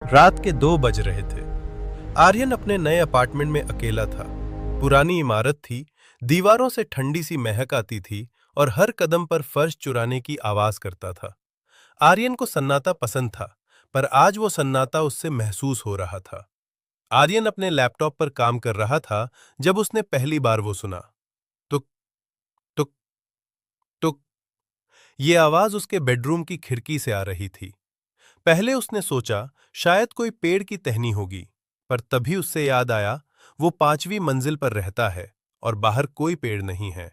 रात के 2 बज रहे थे। आर्यन अपने नए अपार्टमेंट में अकेला था। पुरानी इमारत थी, दीवारों से ठंडी सी महक आती थी और हर कदम पर फर्श चुराने की आवाज करता था। आर्यन को सन्नाटा पसंद था, पर आज वो सन्नाटा उससे महसूस हो रहा था। आर्यन अपने लैपटॉप पर काम कर रहा था जब उसने पहली बार वो सुना। टुक टुक टुक। ये आवाज उसके बेडरूम की खिड़की से आ रही थी। पहले उसने सोचा शायद कोई पेड़ की टहनी होगी, पर तभी उससे याद आया वो 5वीं मंजिल पर रहता है और बाहर कोई पेड़ नहीं है।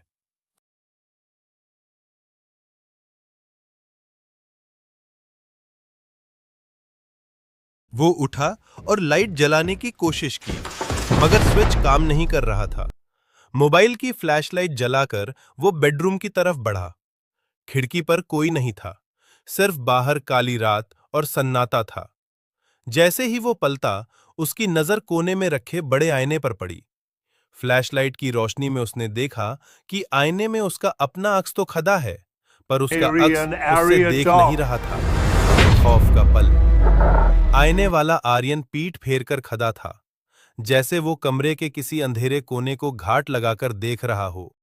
वो उठा और लाइट जलाने की कोशिश की, मगर स्विच काम नहीं कर रहा था। मोबाइल की फ्लैशलाइट जलाकर वो बेडरूम की तरफ बढ़ा। खिड़की पर कोई नहीं था, सिर्फ बाहर काली रात और सन्नाटा था। जैसे ही वो पलटा, उसकी नजर कोने में रखे बड़े आईने पर पड़ी। फ्लैशलाइट की रोशनी में उसने देखा कि आईने में उसका अपना अक्स तो खड़ा है, पर उसका अक्स Aryan, उससे Arya देख नहीं talk. रहा था। खौफ का पल। आईने वाला आर्यन पीठ फेर कर खड़ा था, जैसे वो कमरे के किसी अंधेरे कोने को घाट लगाकर देख रहा हो।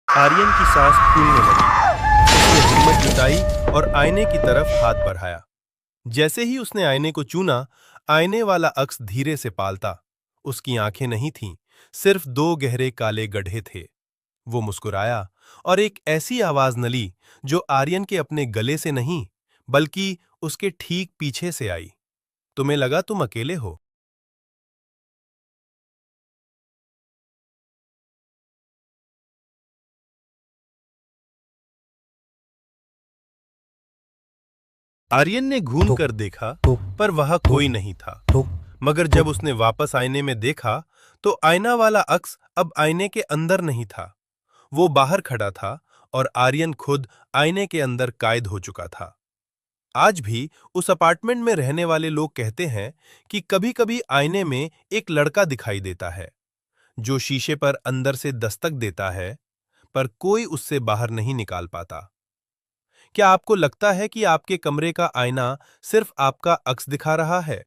आर्यन की सांस फूलने लगी। उसने हिम्मत जुटाई और आईने की तरफ हाथ बढ़ाया। जैसे ही उसने आईने को चूना, आईने वाला अक्स धीरे से पालता। उसकी आंखें नहीं थीं, सिर्फ 2 गहरे काले गड्ढे थे। वो मुस्कुराया और एक ऐसी आवाज नली जो आर्यन के अपने गले से नहीं, बल्कि उसके ठीक पीछे से आई। तुम्हें लगा तुम अकेले हो। आर्यन ने घूम कर देखा, पर वहां कोई नहीं था। मगर जब उसने वापस आईने में देखा, तो आईना वाला अक्स अब आईने के अंदर नहीं था। वो बाहर खड़ा था और आर्यन खुद आईने के अंदर कैद हो चुका था। आज भी उस अपार्टमेंट में रहने वाले लोग कहते हैं कि कभी-कभी आईने में एक लड़का दिखाई देता है, जो शीशे पर अंदर से दस्तक देता है, पर कोई उससे बाहर नहीं निकाल पाता। क्या आपको लगता है कि आपके कमरे का आईना सिर्फ आपका अक्स दिखा रहा है?